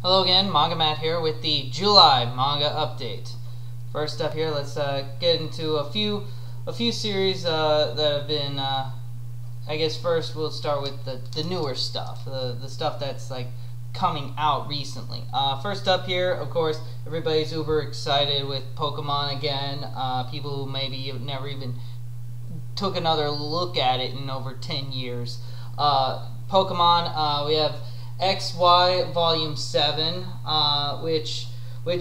Hello again, Mangamatt here with the July manga update. First up here, let's get into a few series that have been. I guess first we'll start with the newer stuff, the stuff that's like coming out recently. First up here, of course, everybody's uber excited with Pokemon again. People who maybe never even took another look at it in over 10 years. Pokemon, we have XY Volume 7, which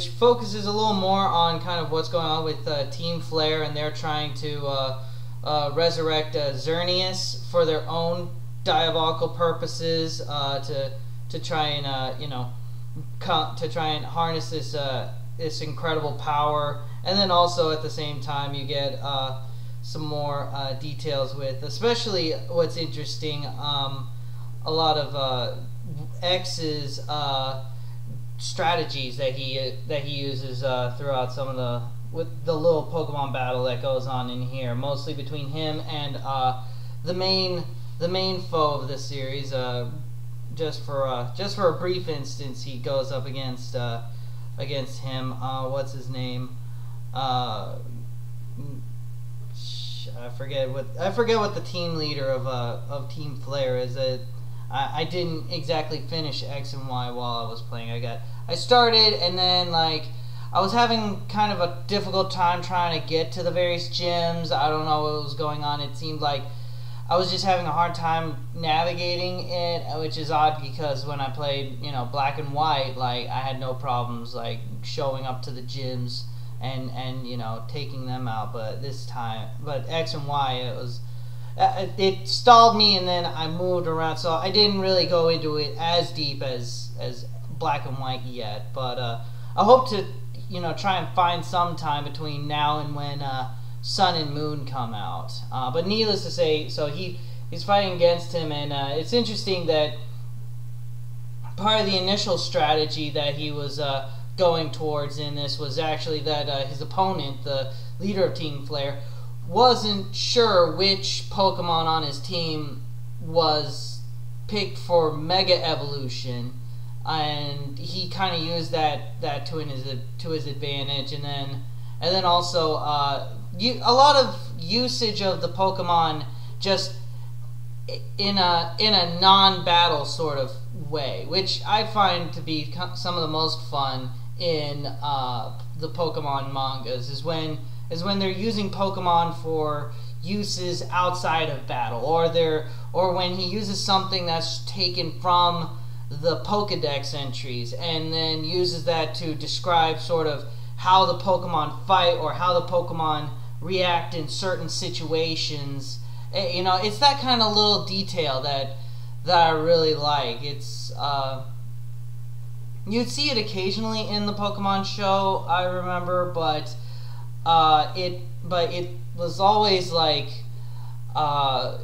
focuses a little more on kind of what's going on with Team Flare, and they're trying to resurrect Xerneas for their own diabolical purposes, to try and harness this incredible power, and then also at the same time you get some more details with, especially what's interesting, a lot of X's strategies that he uses throughout some of the little Pokemon battle that goes on in here, mostly between him and the main foe of the series. Just for a brief instance, he goes up against him. What's his name? I forget what the team leader of Team Flare is. I didn't exactly finish X and Y while I was playing. I started, and then like I was having kind of a difficult time trying to get to the various gyms. I don't know what was going on. It seemed like I was just having a hard time navigating it, which is odd because when I played, Black and White, like I had no problems like showing up to the gyms and taking them out. But this time, X and Y, it stalled me, and then I moved around, so I didn't really go into it as deep as Black and White yet. But I hope to try and find some time between now and when Sun and Moon come out. But needless to say, so he's fighting against him, and it's interesting that part of the initial strategy that he was going towards in this was actually that his opponent, the leader of Team Flare, wasn't sure which Pokemon on his team was picked for Mega Evolution, and he kind of used that to his advantage, and then also a lot of usage of the Pokemon just in a non-battle sort of way, which I find to be some of the most fun in the Pokemon mangas, is when they're using Pokemon for uses outside of battle, or when he uses something that's taken from the Pokedex entries and then uses that to describe sort of how the Pokemon fight or how the Pokemon react in certain situations. It's that kind of little detail that I really like. It's you'd see it occasionally in the Pokemon show, I remember, but it was always like, but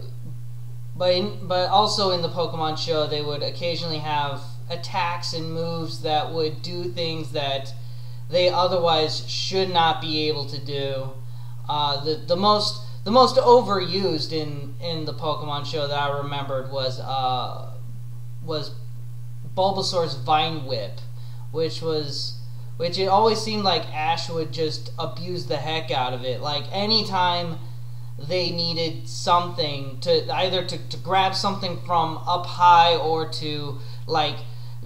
also in the Pokemon show, they would occasionally have attacks and moves that would do things that they otherwise should not be able to do. The most overused in the Pokemon show that I remembered was Bulbasaur's Vine Whip, which it always seemed like Ash would just abuse the heck out of it. Like anytime they needed something to either to grab something from up high or to like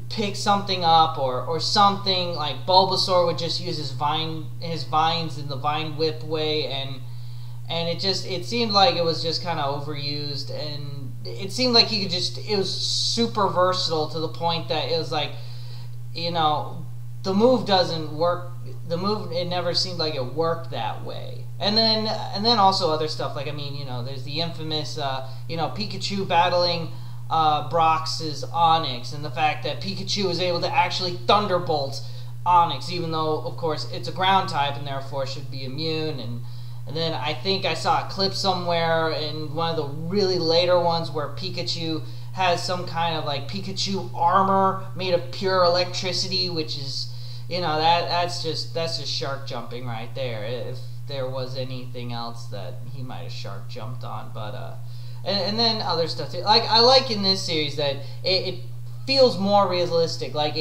pick something up or something, like Bulbasaur would just use his vines in the Vine Whip way, and it seemed like it was just kind of overused, and it seemed like it was super versatile to the point that it was like, the move doesn't work. It never seemed like it worked that way. And then also other stuff, like, there's the infamous, Pikachu battling Brox's Onix, and the fact that Pikachu is able to actually Thunderbolt Onix, even though, of course, it's a ground type and therefore should be immune. And then I think I saw a clip somewhere in one of the really later ones where Pikachu has some kind of like Pikachu armor made of pure electricity, which is, that's just shark jumping right there. If there was anything else that he might have shark jumped on, but and then other stuff too. Like I like in this series that it feels more realistic. Like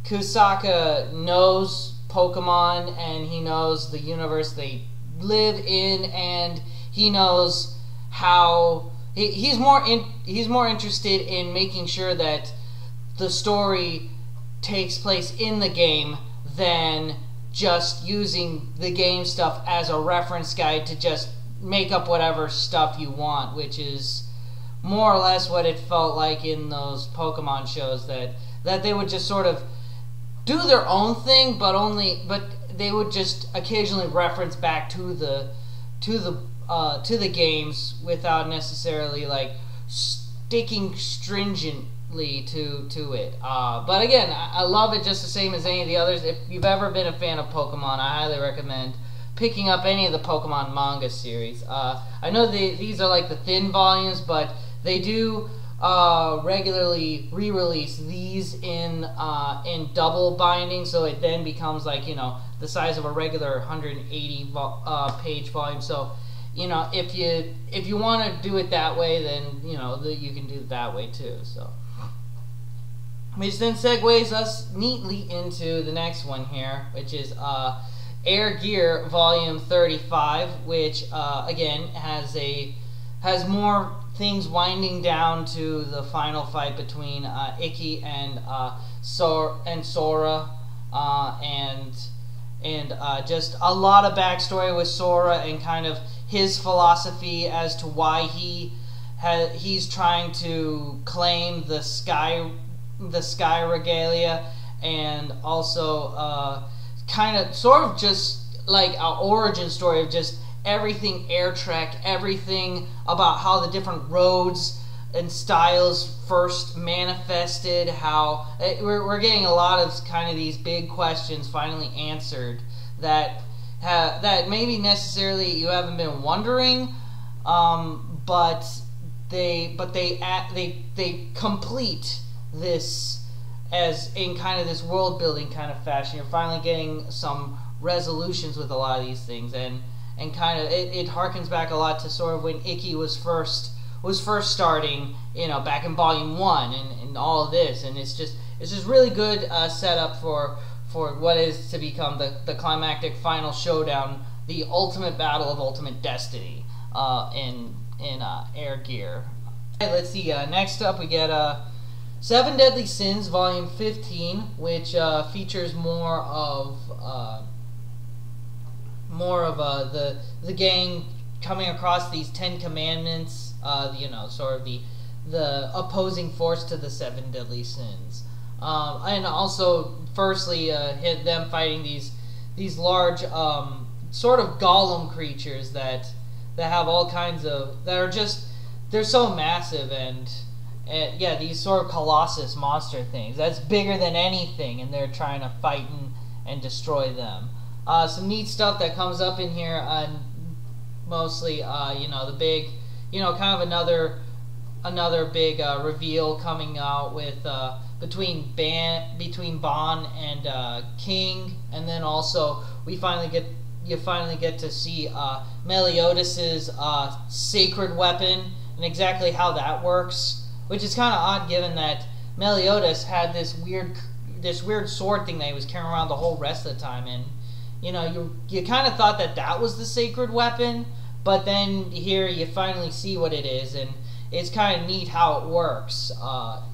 Kusaka knows Pokemon, and he knows the universe they live in, and he knows how he's more interested in making sure that the story takes place in the game than just using the game stuff as a reference guide to just make up whatever stuff you want, which is more or less what it felt like in those Pokemon shows, that they would just sort of do their own thing, but they would just occasionally reference back to the games without necessarily like sticking stringently to it. But again, I love it just the same as any of the others. If you've ever been a fan of Pokemon, I highly recommend picking up any of the Pokemon manga series. I know these are like the thin volumes, but they do regularly re-release these in double binding, so it then becomes like, you know, the size of a regular 180 page volume. So, you know, if you want to do it that way, then, you know, you can do it that way too. So, which then segues us neatly into the next one here, which is Air Gear Volume 35, which again has more things winding down to the final fight between Ikki and Sora, and just a lot of backstory with Sora and kind of his philosophy as to why he's trying to claim the sky regalia, and also kind of sort of just like an origin story of just everything Air Trek, everything about how the different roads and styles first manifested, how we're getting a lot of kind of these big questions finally answered that maybe necessarily you haven't been wondering, but they complete this as in kind of this world building kind of fashion. You're finally getting some resolutions with a lot of these things, and kind of it harkens back a lot to sort of when Ikki was first starting, you know, back in Volume 1 and all of this, and it's just really good setup for what is to become the climactic final showdown, the ultimate battle of ultimate destiny in Air Gear. Okay, let's see. Next up, we get Seven Deadly Sins, Volume 15, which features more of the gang coming across these 10 commandments, you know, sort of the opposing force to the Seven Deadly Sins, and also firstly hit them fighting these large sort of golem creatures that have all kinds of, that are just, they're so massive, and yeah, these sort of colossus monster things that's bigger than anything, and they're trying to fight and destroy them. Some neat stuff that comes up in here, mostly, you know, the big, you know, kind of another big reveal coming out with between Bon and King, and then also you finally get to see Meliodas' sacred weapon and exactly how that works, which is kind of odd given that Meliodas had this weird sword thing that he was carrying around the whole rest of the time, and you know, you kind of thought that was the sacred weapon, but then here you finally see what it is, and it's kind of neat how it works,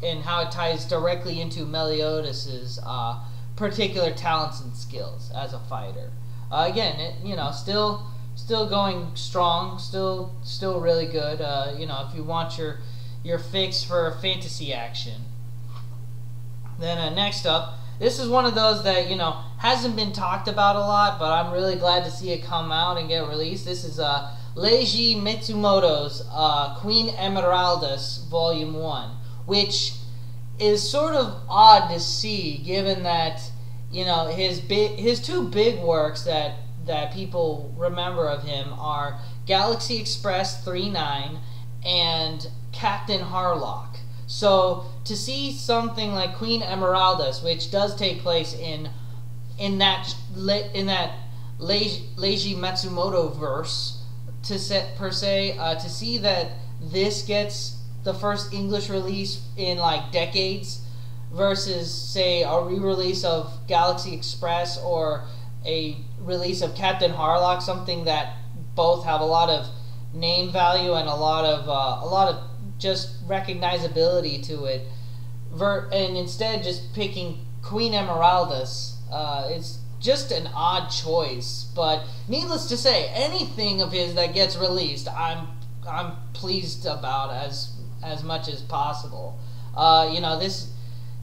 and how it ties directly into Meliodas' particular talents and skills as a fighter. Again, you know, still going strong, still really good. You know, if you want your fix for fantasy action. Then next up, this is one of those that, you know, hasn't been talked about a lot, but I'm really glad to see it come out and get released. This is Leiji Mitsumoto's Queen Emeraldas Volume 1, which is sort of odd to see given that, you know, his two big works that people remember of him are Galaxy Express 3-9 and Captain Harlock. So to see something like Queen Emeraldas, which does take place in that Leiji Matsumoto verse, to see that this gets first English release in like decades, versus say a re-release of Galaxy Express or a release of Captain Harlock, something that both have a lot of name value and a lot of just recognizability to it, and instead just picking Queen Emeraldas. It's just an odd choice, but needless to say, anything of his that gets released, I'm pleased about as much as possible. This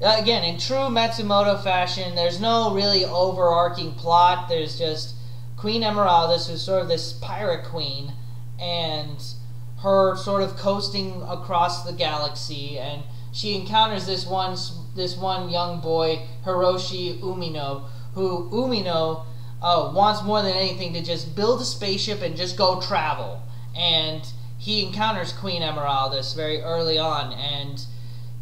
again, in true Matsumoto fashion, there's no really overarching plot. There's just Queen Emeraldas, who's sort of this pirate queen, and her sort of coasting across the galaxy, and she encounters this one young boy, Hiroshi Umino, who wants more than anything to just build a spaceship and just go travel. And he encounters Queen Emeraldas very early on, and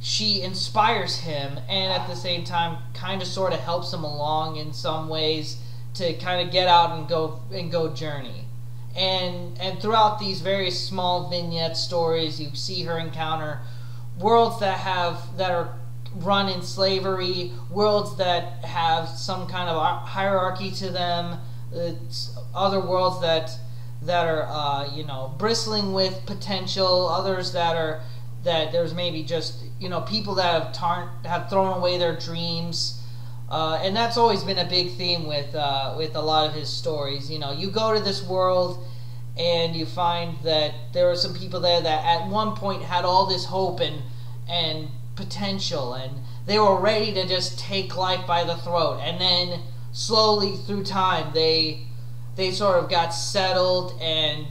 she inspires him, and at the same time kind of sort of helps him along in some ways to kind of get out and go journey. And throughout these very small vignette stories, you see her encounter worlds that are run in slavery, worlds that have some kind of hierarchy to them, other worlds that are bristling with potential, others that there's maybe just people that have thrown away their dreams, and that's always been a big theme with a lot of his stories. You go to this world and you find that there are some people there that at one point had all this hope and potential, and they were ready to just take life by the throat, and then slowly through time they sort of got settled, and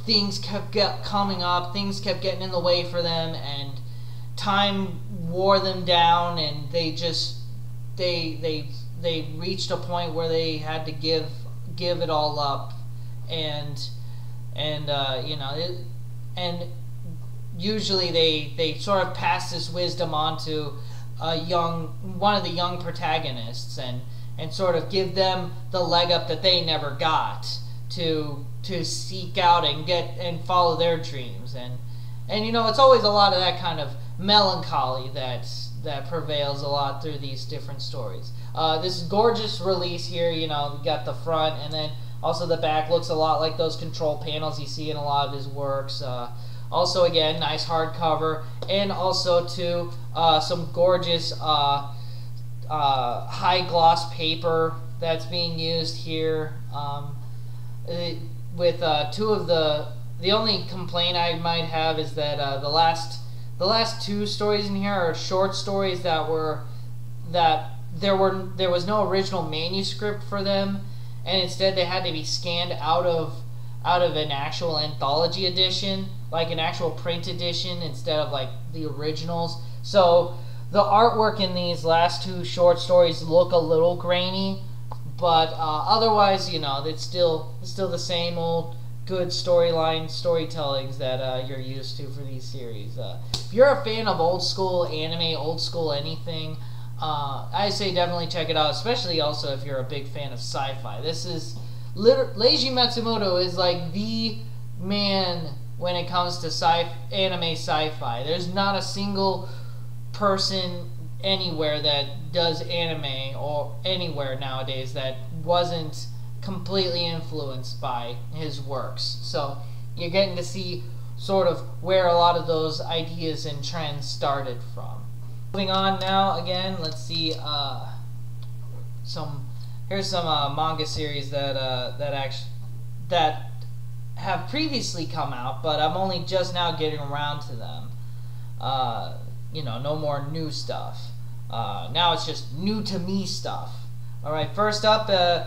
things kept coming up, things kept getting in the way for them, and time wore them down, and they reached a point where they had to give it all up, and usually they sort of pass this wisdom on to one of the young protagonists, and sort of give them the leg up that they never got to seek out and follow their dreams, and it's always a lot of that kind of melancholy that prevails a lot through these different stories. This gorgeous release here, we got the front, and then also the back looks a lot like those control panels you see in a lot of his works. Also, again, nice hardcover, and also too some gorgeous high gloss paper that's being used here. With two of the only complaint I might have is that the last two stories in here are short stories that there was no original manuscript for them, and instead they had to be scanned out of an actual anthology edition, like an actual print edition, instead of like the originals. So the artwork in these last two short stories look a little grainy, but otherwise, it's still the same old good storytellings that you're used to for these series. If you're a fan of old school anime, old school anything, I say definitely check it out, especially also if you're a big fan of sci-fi. This is Leiji Matsumoto is like the man when it comes to anime sci-fi. There's not a single person anywhere that does anime or anywhere nowadays that wasn't completely influenced by his works. So you're getting to see sort of where a lot of those ideas and trends started from. Moving on now, again, let's see here's some manga series that have previously come out, but I'm only just now getting around to them. No more new stuff. Now it's just new to me stuff. All right, first up, I've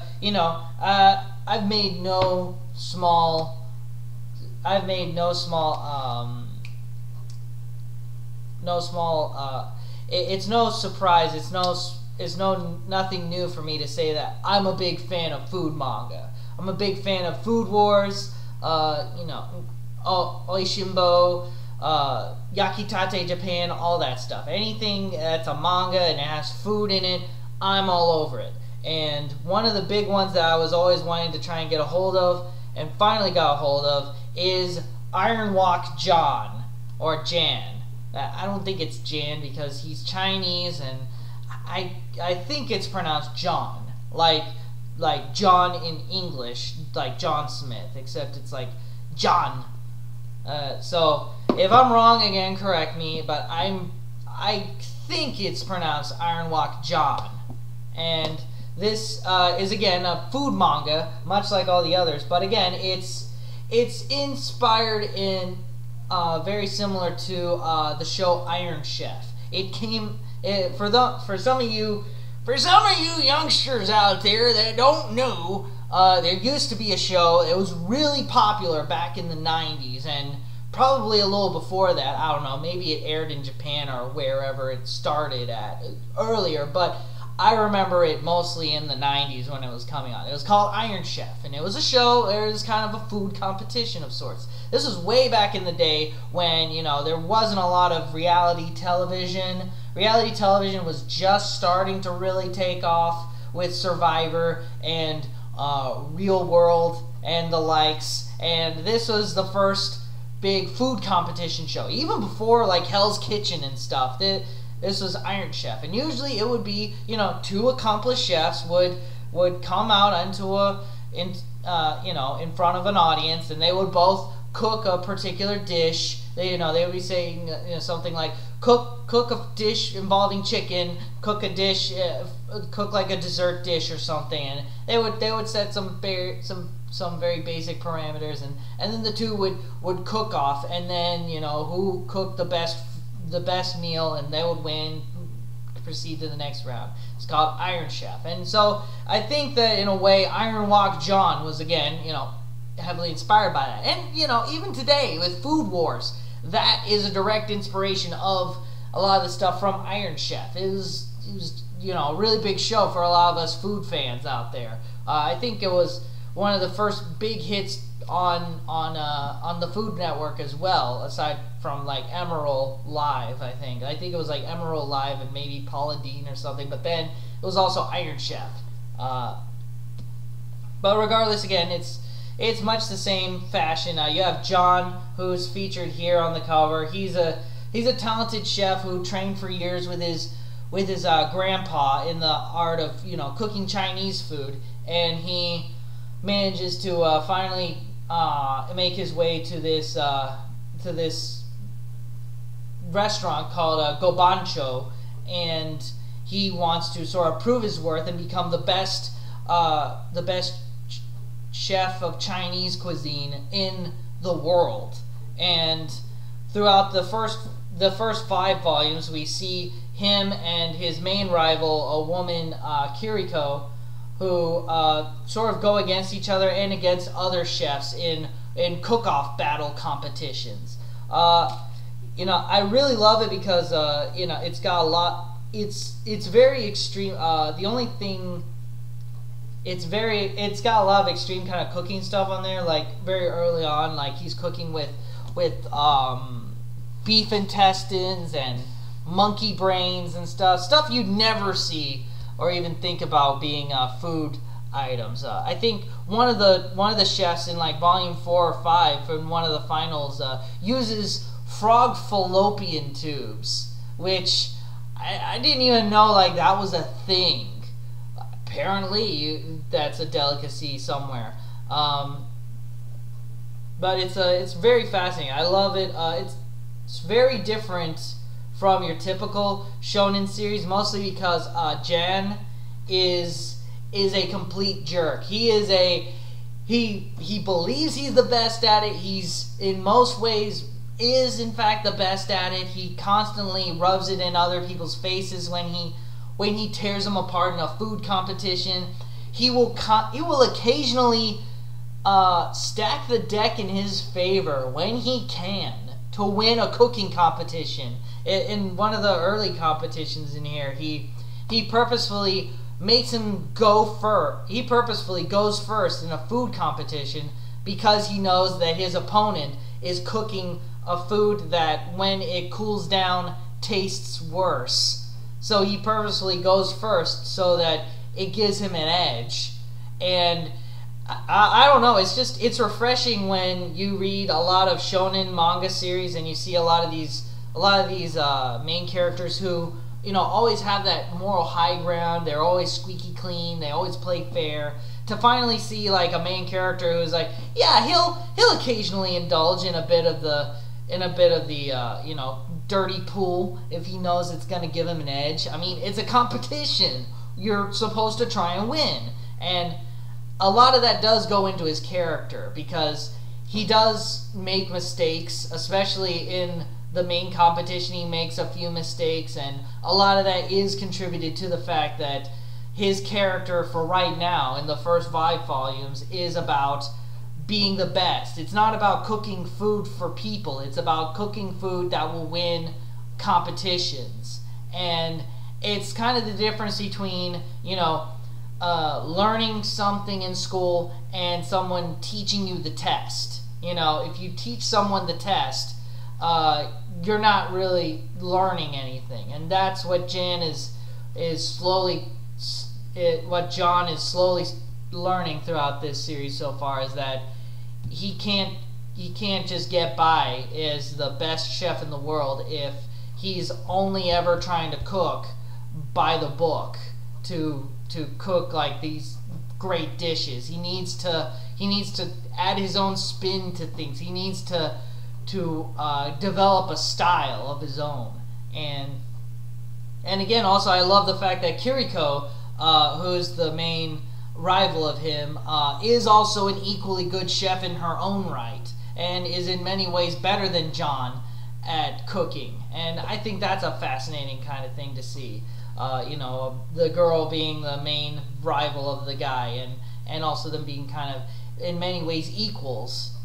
made no small it's no surprise, it's nothing new for me to say that I'm a big fan of food manga. I'm a big fan of Food Wars, Oishimbo, Yakitate Japan, all that stuff. Anything that's a manga and it has food in it, I'm all over it. And one of the big ones that I was always wanting to try and get a hold of, and finally got a hold of, is Wok Jan, or Jan. I don't think it's Jan because he's Chinese, and I think it's pronounced John, like John in English, like John Smith, except it's like John. So if I'm wrong, again, correct me. But I think it's pronounced Iron Wok Jan, and this is again a food manga, much like all the others. But again, it's inspired in very similar to the show Iron Chef. It came for some of you youngsters out there that don't know. There used to be a show. It was really popular back in the 90s and probably a little before that. I don't know. Maybe it aired in Japan or wherever it started at earlier, but I remember it mostly in the 90s when it was coming on. It was called Iron Chef, and it was a show. It was kind of a food competition of sorts. This was way back in the day when, you know, there wasn't a lot of reality television. Reality television was just starting to really take off with Survivor and Real World and the likes, and this was the first big food competition show. Even before like Hell's Kitchen and stuff, this was Iron Chef, and usually it would be, you know, two accomplished chefs would come out in front of an audience, and they would both cook a particular dish. They would be saying something like cook a dish involving chicken, cook a dish, cook like a dessert dish or something, and they would set some very basic parameters, and then the two would cook off, and then who cooked the best meal, and they would win, proceed to the next round. It's called Iron Chef, and so I think that in a way Iron Wok Jan was again heavily inspired by that, and even today with Food Wars, that is a direct inspiration of a lot of the stuff from Iron Chef. It was a really big show for a lot of us food fans out there. I think it was one of the first big hits on the Food Network as well, aside from like Emerald Live. I think it was like Emerald Live and maybe Paula Deen or something, but then it was also Iron Chef. But regardless, again, it's much the same fashion. You have John, who's featured here on the cover. He's a talented chef who trained for years with his grandpa in the art of cooking Chinese food, and he manages to finally make his way to this restaurant called Gobancho, and he wants to sort of prove his worth and become the best chef of Chinese cuisine in the world. And throughout the first 5 volumes, we see him and his main rival, a woman, Kiriko, who sort of go against each other and against other chefs in cook-off battle competitions. I really love it because it's got a lot. It's very extreme. The only thing. It's got a lot of extreme kind of cooking stuff on there. Like very early on, like he's cooking with beef intestines and monkey brains and stuff you'd never see or even think about being food items. I think one of the chefs in like volume 4 or 5 from one of the finals uses frog fallopian tubes, which I didn't even know like that was a thing. Apparently, that's a delicacy somewhere. But it's very fascinating. I love it. It's very different from your typical shonen series, mostly because Jan is a complete jerk. He believes he's the best at it. He's in most ways is in fact the best at it. He constantly rubs it in other people's faces when he tears them apart in a food competition. He will occasionally stack the deck in his favor when he can to win a cooking competition. In one of the early competitions in here, he purposefully makes him go first. He purposefully goes first in a food competition because he knows that his opponent is cooking a food that, when it cools down, tastes worse. So he purposefully goes first so that it gives him an edge. And I don't know, it's refreshing when you read a lot of shonen manga series and you see a lot of main characters who, you know, always have that moral high ground. They're always squeaky clean. They always play fair. To finally see like a main character who's like, yeah, he'll occasionally indulge in a bit of the you know, dirty pool if he knows it's gonna give him an edge. I mean, it's a competition. You're supposed to try and win, and a lot of that does go into his character because he does make mistakes, especially in the main competition. He makes a few mistakes, and a lot of that is contributed to the fact that his character for right now in the first 5 volumes is about being the best. It's not about cooking food for people. It's about cooking food that will win competitions. And it's kind of the difference between, you know, learning something in school and someone teaching you the test. You know, if you teach someone the test, you're not really learning anything. And that's what Jan is slowly learning throughout this series so far, is that he can't just get by as the best chef in the world if he's only ever trying to cook by the book to cook like these great dishes. He needs to add his own spin to things. He needs to develop a style of his own. And again, also I love the fact that Kiriko, who's the main rival of him, is also an equally good chef in her own right, and is in many ways better than John at cooking. And I think that's a fascinating kind of thing to see. You know, the girl being the main rival of the guy, and also them being kind of in many ways equals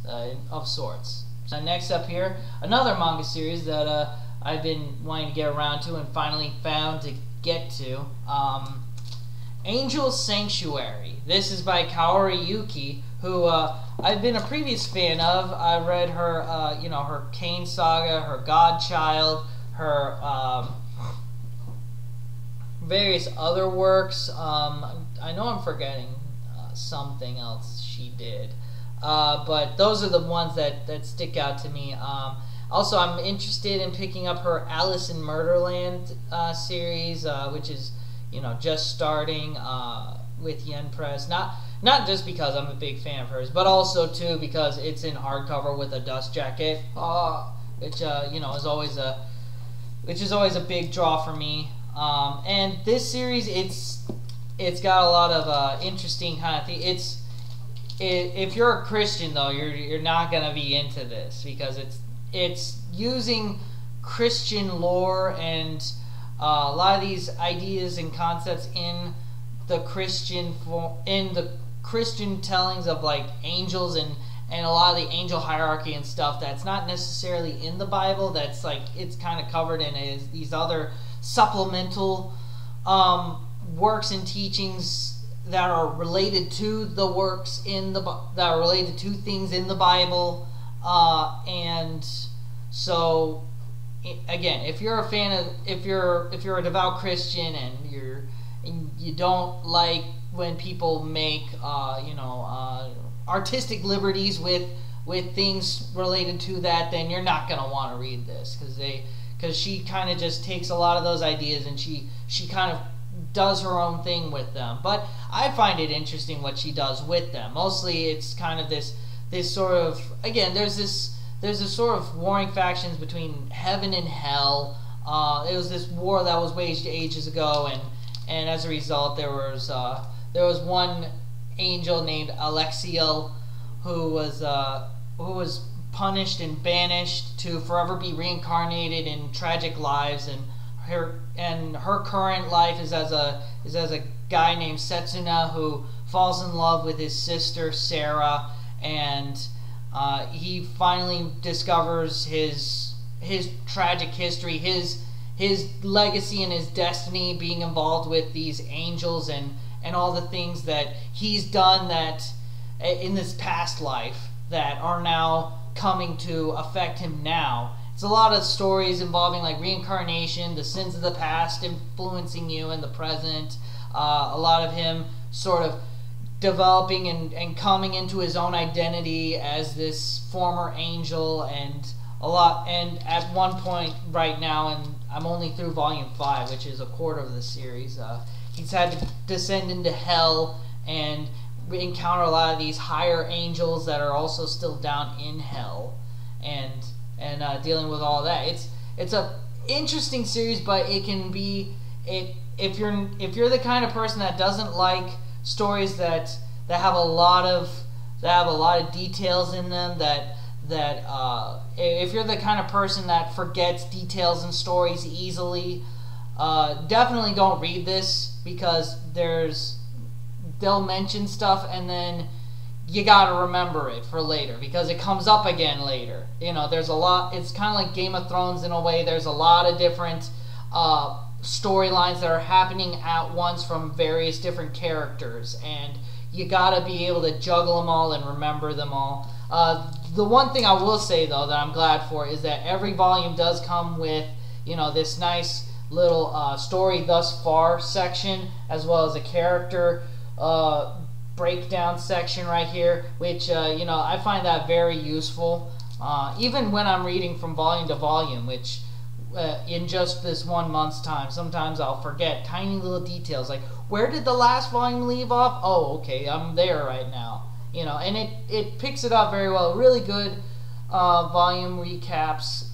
of sorts. So next up here, another manga series that I've been wanting to get around to and finally found to get to. Angel Sanctuary. This is by Kaori Yuki, who I've been a previous fan of. I read her, you know, her Kane Saga, her Godchild, her various other works. I know I'm forgetting something else she did, but those are the ones that stick out to me. Also, I'm interested in picking up her Alice in Murderland series, which is, you know, just starting with Yen Press. Not just because I'm a big fan of hers, but also too because it's in hardcover with a dust jacket, which you know is always a big draw for me. And this series, it's got a lot of interesting kind of things. If you're a Christian though, you're not gonna be into this because it's using Christian lore and a lot of these ideas and concepts in the Christian tellings of like angels and a lot of the angel hierarchy and stuff that's not necessarily in the Bible. That's like it's kind of covered in these other supplemental works and teachings that are related to the works that are related to things in the Bible, and so again, if you're a fan of, if you're a devout Christian and you don't like when people make you know, artistic liberties with things related to that, then you're not gonna want to read this because she kind of just takes a lot of those ideas and she kind of does her own thing with them. But I find it interesting what she does with them. Mostly it's kind of this sort of, again, there's this sort of warring factions between heaven and hell. It was this war that was waged ages ago, and as a result there was one angel named Alexiel who was punished and banished to forever be reincarnated in tragic lives, and her current life is as a guy named Setsuna who falls in love with his sister Sarah, and he finally discovers his tragic history, his legacy and his destiny being involved with these angels and all the things that he's done that in this past life that are now coming to affect him now. It's a lot of stories involving like reincarnation, the sins of the past influencing you in the present, a lot of him sort of developing and coming into his own identity as this former angel, and a lot. And at one point right now, and I'm only through volume 5, which is a quarter of the series. He's had to descend into hell and encounter a lot of these higher angels that are also still down in hell, and dealing with all that. It's a interesting series, but it can be if you're the kind of person that doesn't like stories that have a lot of details in them, that if you're the kind of person that forgets details in stories easily, definitely don't read this, because they'll mention stuff and then you gotta remember it for later because it comes up again later. You know, there's a lot. It's kind of like Game of Thrones in a way. There's a lot of different storylines that are happening at once from various different characters, and you gotta be able to juggle them all and remember them all. The one thing I will say though that I'm glad for is that every volume does come with, you know, this nice little story thus far section, as well as a character breakdown section right here, which you know, I find that very useful, even when I'm reading from volume to volume, which in just this 1 month's time, sometimes I'll forget tiny little details, like where did the last volume leave off? Oh, okay, I'm there right now. You know, and it picks it up very well. Really good volume recaps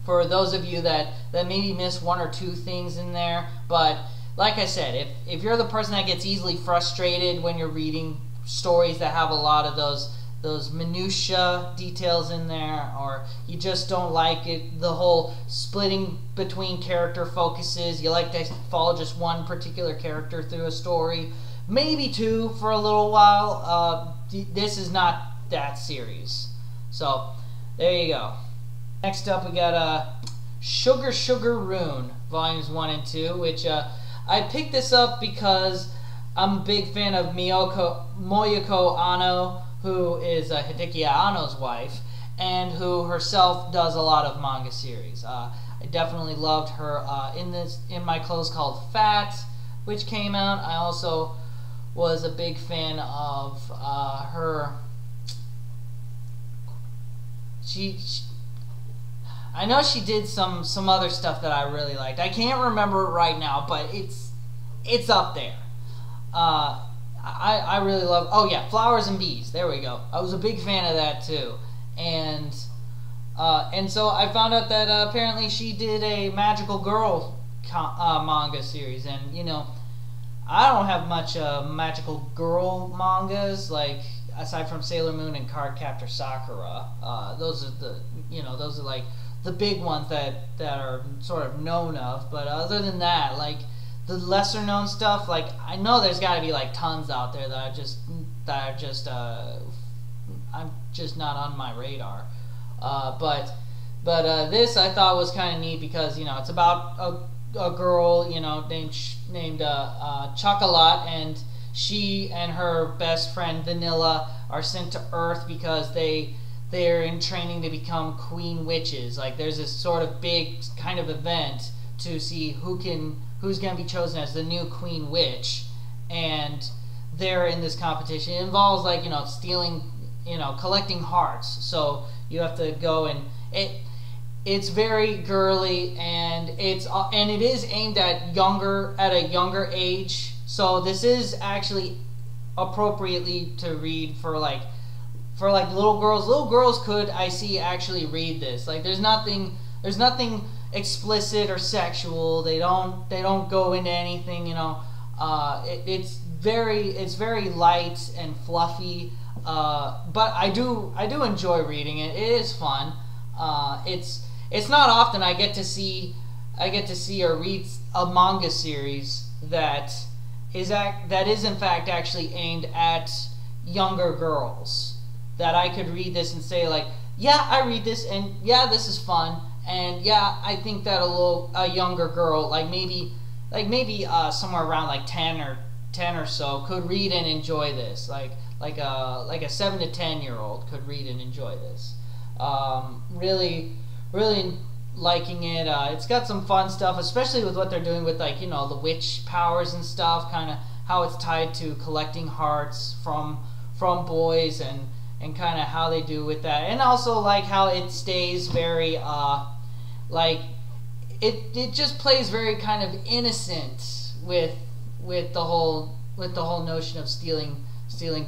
for those of you that maybe miss 1 or 2 things in there. But like I said, if you're the person that gets easily frustrated when you're reading stories that have a lot of those minutia details in there, or you just don't like it, the whole splitting between character focuses, you like to follow just one particular character through a story, maybe 2 for a little while, this is not that series. So there you go. Next up we got Sugar Sugar Rune, volumes 1 and 2, which I picked this up because I'm a big fan of Moyoko Anno, who is Hideki Anno's wife, and who herself does a lot of manga series. I definitely loved her in My Clothes Called Fat, which came out. I also was a big fan of her. I know she did some other stuff that I really liked. I can't remember it right now, but it's up there. I really love. Oh yeah, Flowers and Bees. There we go. I was a big fan of that too, and so I found out that apparently she did a Magical Girl manga series, and you know, I don't have much Magical Girl mangas, like aside from Sailor Moon and Cardcaptor Sakura. Those are like the big ones that are sort of known of. But other than that, like the lesser known stuff, like I know there's got to be like tons out there that I'm just not on my radar. But this I thought was kind of neat because, you know, it's about a girl, you know, named Chocolat, and she and her best friend Vanilla are sent to Earth because they're in training to become queen witches. Like there's this sort of big kind of event to see who's going to be chosen as the new queen witch, and they're in this competition. It involves, like, you know, stealing, you know, collecting hearts. So you have to go, and it's very girly, and it is aimed at a younger age. So this is actually appropriately to read for little girls. Little girls could, I see, actually read this. Like there's nothing explicit or sexual. They don't go into anything, you know. It's very light and fluffy, but I do enjoy reading it. It is fun. It's not often I get to see or read a manga series that is in fact actually aimed at younger girls, that I could read this and say, like, yeah, I read this, and yeah, this is fun. And yeah, I think that a younger girl, like maybe somewhere around like 10 or so, could read and enjoy this. Like a 7 to 10 year old could read and enjoy this. Really liking it. It's got some fun stuff, especially with what they're doing with, like, you know, the witch powers and stuff. Kind of how it's tied to collecting hearts from boys, and and kind of how they do with that, and also like how it stays very like it just plays very kind of innocent with the whole notion of stealing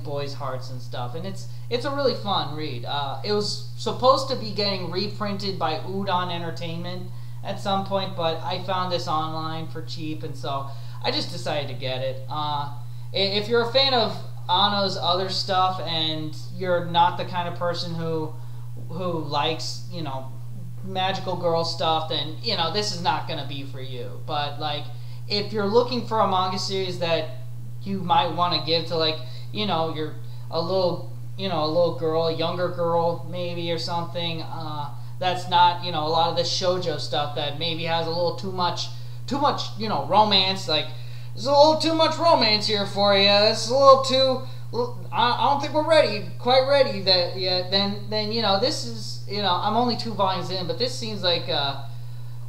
boys' hearts and stuff, and it's a really fun read. It was supposed to be getting reprinted by Udon Entertainment at some point, but I found this online for cheap, and so I just decided to get it. If you're a fan of Anno's other stuff and you're not the kind of person who likes, you know, magical girl stuff, then, you know, this is not going to be for you. But like, if you're looking for a manga series that you might want to give to, like, you know, you're a little girl, a younger girl maybe, or something, that's not, you know, a lot of the shoujo stuff that maybe has a little too much, you know, romance. Like, there's a little too much romance here for you. It's a little too. I don't think we're quite ready that yet. Then you know, this is, you know, I'm only 2 volumes in, but this seems like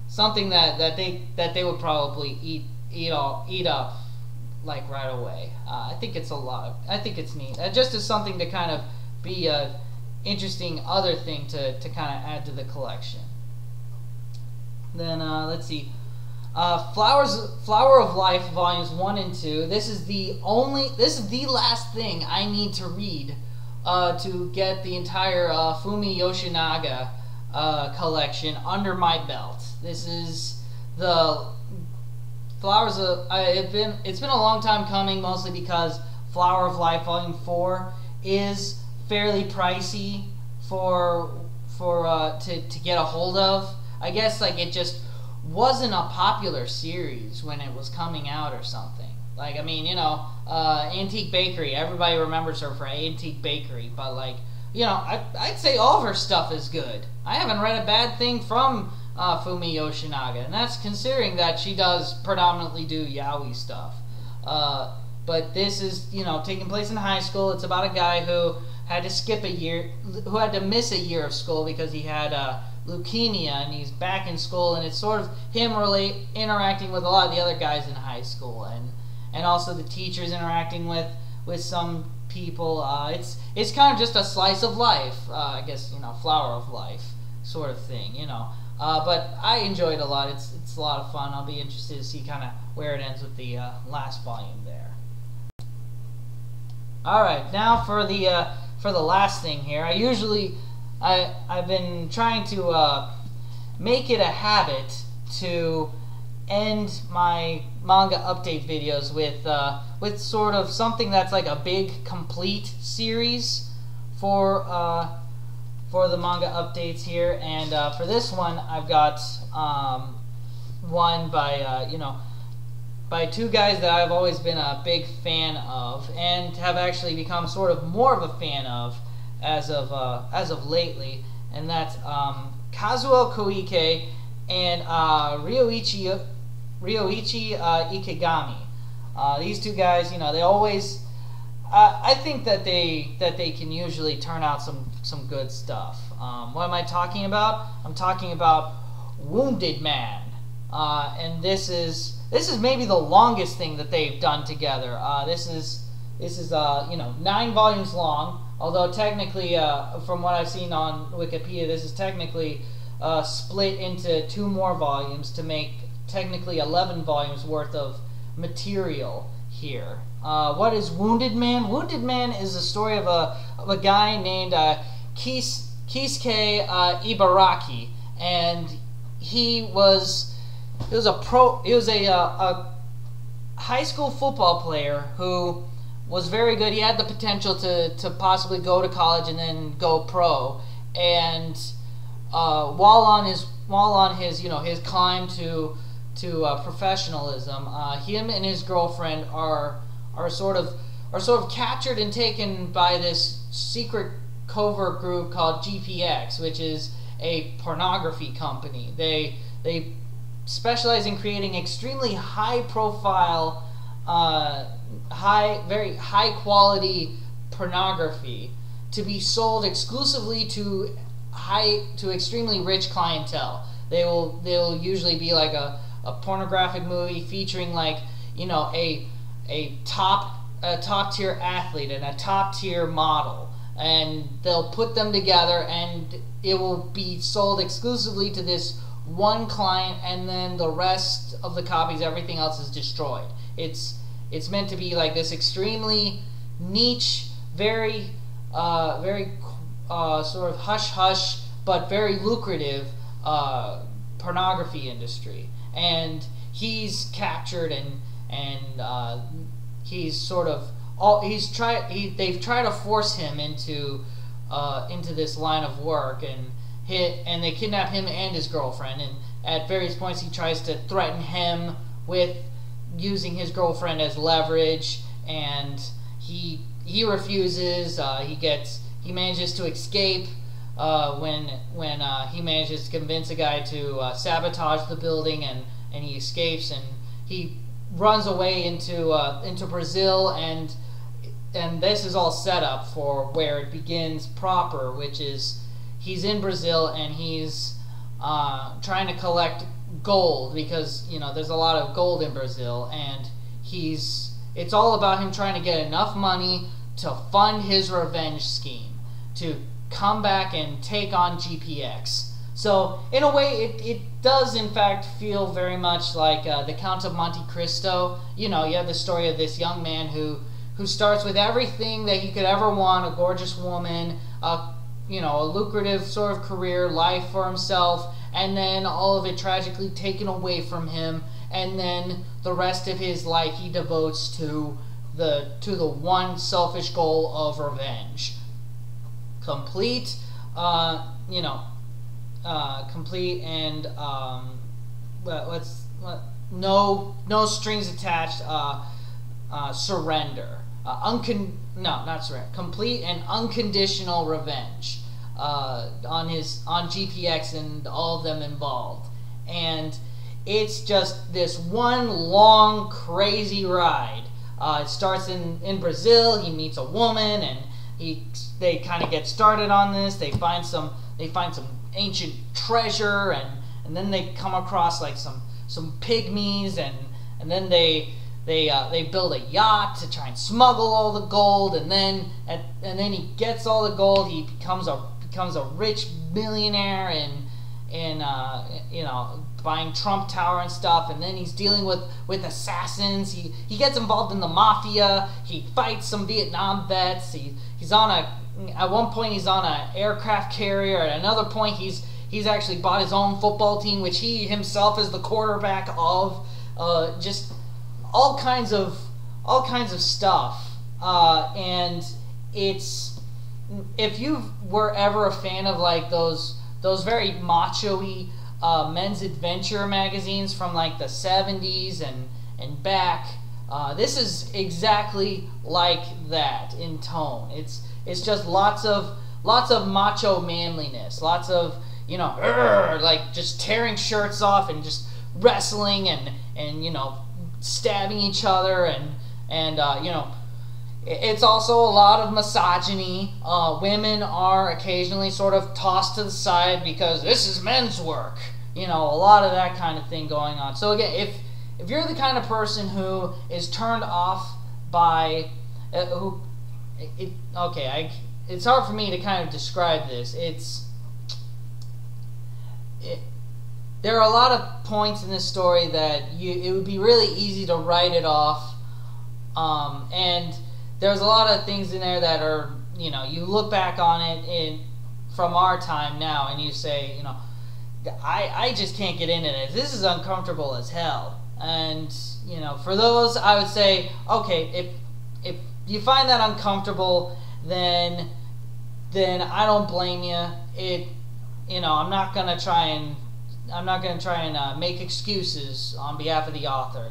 something that they would probably eat up like right away. I think it's I think it's neat. Just as something to kind of be a interesting other thing to kind of add to the collection. Then let's see. Flower of Life volumes 1 and 2. This is the last thing I need to read to get the entire Fumi Yoshinaga collection under my belt. This is the Flowers of. It's been a long time coming, mostly because Flower of Life volume 4 is fairly pricey to get a hold of. I guess like it just wasn't a popular series when it was coming out or something. Like, I mean, you know, Antique Bakery, everybody remembers her for Antique Bakery, but like, you know, I'd say all of her stuff is good. I haven't read a bad thing from Fumi Yoshinaga, and that's considering that she does predominantly do yaoi stuff. But this is, you know, taking place in high school. It's about a guy who had to miss a year of school because he had leukemia, and he's back in school, and it's sort of him interacting with a lot of the other guys in high school, and also the teachers interacting with some people. It's kind of just a slice of life, I guess, you know, flower of life sort of thing, you know. But I enjoyed it a lot. It's a lot of fun. I'll be interested to see kind of where it ends with the last volume there. All right, now for the last thing here. I've been trying to make it a habit to end my manga update videos with sort of something that's like a big complete series for the manga updates here. And for this one, I've got one by by 2 guys that I've always been a big fan of, and have actually become sort of more of a fan of as of lately, and that's Kazuo Koike and Ryoichi Ikegami. These 2 guys, you know, they always. I think that they can usually turn out some good stuff. What am I talking about? I'm talking about Wounded Man, and this is maybe the longest thing that they've done together. This is you know, 9 volumes long. Although technically, from what I've seen on Wikipedia, this is technically split into 2 more volumes to make technically 11 volumes worth of material here. What is Wounded Man? Wounded Man is the story of a guy named Kisuke Ibaraki, and he was a high school football player who was very good. He had the potential to possibly go to college and then go pro. And while on his you know, his climb to professionalism, him and his girlfriend are sort of captured and taken by this secret covert group called GPX, which is a pornography company. They specialize in creating extremely high profile, very high quality pornography to be sold exclusively to extremely rich clientele. They'll usually be like a pornographic movie featuring, like, you know, a top tier athlete and a top tier model, and they'll put them together, and it will be sold exclusively to this one client, and then the rest of the copies, everything else is destroyed. It's meant to be like this extremely niche, very sort of hush-hush, but very lucrative pornography industry. And he's captured, and he's sort of they've tried to force him into this line of work, and they kidnap him and his girlfriend, and at various points he tries to threaten him with using his girlfriend as leverage, and he refuses. He manages to escape when he manages to convince a guy to sabotage the building, and he escapes, and he runs away into Brazil, and this is all set up for where it begins proper, which is he's in Brazil, and he's trying to collect gold, because there's a lot of gold in Brazil, and it's all about him trying to get enough money to fund his revenge scheme, to come back and take on GPX. So in a way, it does in fact feel very much like the Count of Monte Cristo. You have the story of this young man who starts with everything that he could ever want: a gorgeous woman, a lucrative sort of career, life for himself, and then all of it tragically taken away from him, and then the rest of his life he devotes to the one selfish goal of revenge. Complete, complete and no strings attached. Surrender. Not surrender. Complete and unconditional revenge on GPX and all of them involved, and it's just this one long crazy ride. It starts in Brazil. He meets a woman, and they kind of get started on this. They find some ancient treasure, and then they come across like some pygmies, and then they build a yacht to try and smuggle all the gold, and then he gets all the gold. He becomes a rich millionaire, and buying Trump Tower and stuff, and then he's dealing with assassins. He gets involved in the mafia. He fights some Vietnam vets. At one point he's on an aircraft carrier. At another point he's actually bought his own football team, which he himself is the quarterback of. Just all kinds of stuff. And it's, if you were ever a fan of like those very macho-y men's adventure magazines from like the 70s and back, this is exactly like that in tone. It's just lots of macho manliness, lots of like just tearing shirts off and just wrestling and stabbing each other, and it's also a lot of misogyny. Women are occasionally sort of tossed to the side because this is men's work. A lot of that kind of thing going on. So again, if you're the kind of person who is turned off by it's hard for me to kind of describe this. There are a lot of points in this story that it would be really easy to write it off, and there's a lot of things in there that are, you look back on it from our time now, and you say, I just can't get into this. This is uncomfortable as hell. And for those, I would say, okay, if you find that uncomfortable, then I don't blame you. I'm not gonna try and make excuses on behalf of the author.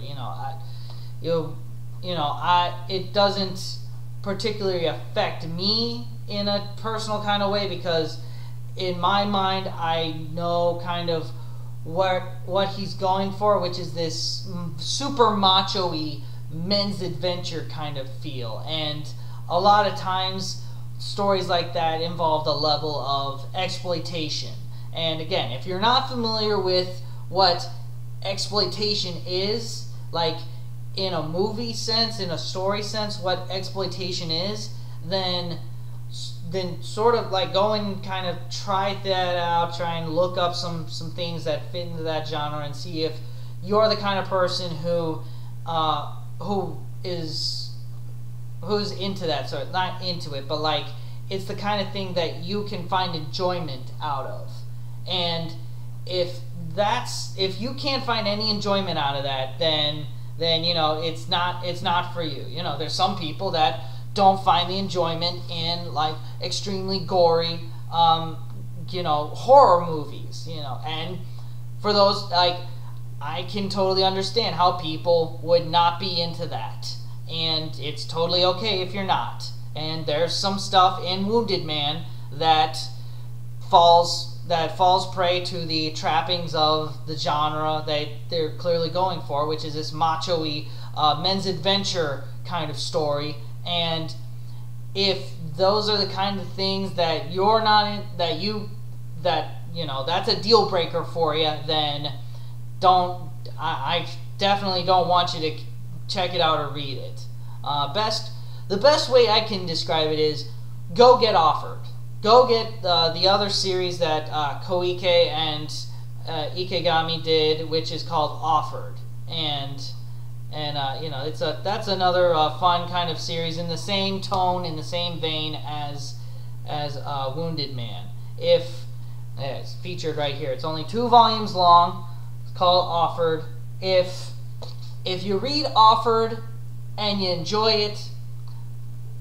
It doesn't particularly affect me in a personal kind of way, because in my mind I know kind of what he's going for, which is this super macho-y men's adventure kind of feel. And a lot of times stories like that involved a level of exploitation. And again, if you're not familiar with what exploitation is, like in a movie sense, in a story sense, what exploitation is, then then sort of like go and kind of try that out, try and look up some things that fit into that genre, and see if you're the kind of person who's into that sort of, not into it, but like it's the kind of thing that you can find enjoyment out of. And if you can't find any enjoyment out of that, then you know it's not for you. You know, there's some people that don't find the enjoyment in like extremely gory you know, horror movies, you know, and for those, like, I can totally understand how people would not be into that, and it's totally okay if you're not. And there's some stuff in Wounded Man that falls prey to the trappings of the genre that they're clearly going for, which is this macho-y men's adventure kind of story. And if those are the kind of things that you're not in, that you know, that's a deal breaker for you, then I definitely don't want you to check it out or read it. The best way I can describe it is go get Offered. Go get the other series that Koike and Ikegami did, which is called Offered, and you know, that's another fun kind of series in the same tone, in the same vein as Wounded Man. It's featured right here. It's only 2 volumes long. It's called Offered. If you read Offered and you enjoy it,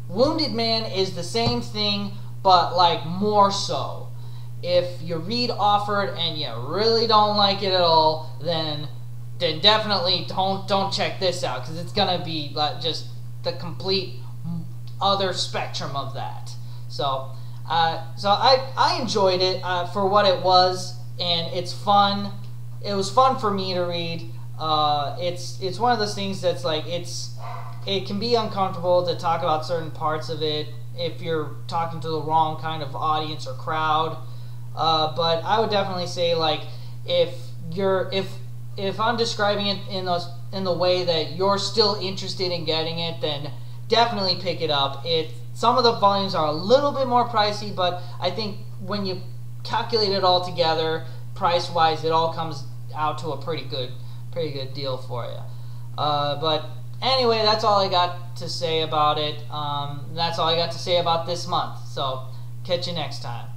Wounded Man is the same thing, but like more so. If you read Offered and you really don't like it at all, then definitely don't check this out, because it's gonna be like just the complete other spectrum of that. So I enjoyed it for what it was, and it's fun. It was fun for me to read. It's one of those things that's like it can be uncomfortable to talk about certain parts of it if you're talking to the wrong kind of audience or crowd. But I would definitely say, like, if I'm describing it in the way that you're still interested in getting it, then definitely pick it up. Some of the volumes are a little bit more pricey, but I think when you calculate it all together, price-wise, it all comes out to a pretty good deal for you. But anyway, that's all I got to say about it. That's all I got to say about this month. So catch you next time.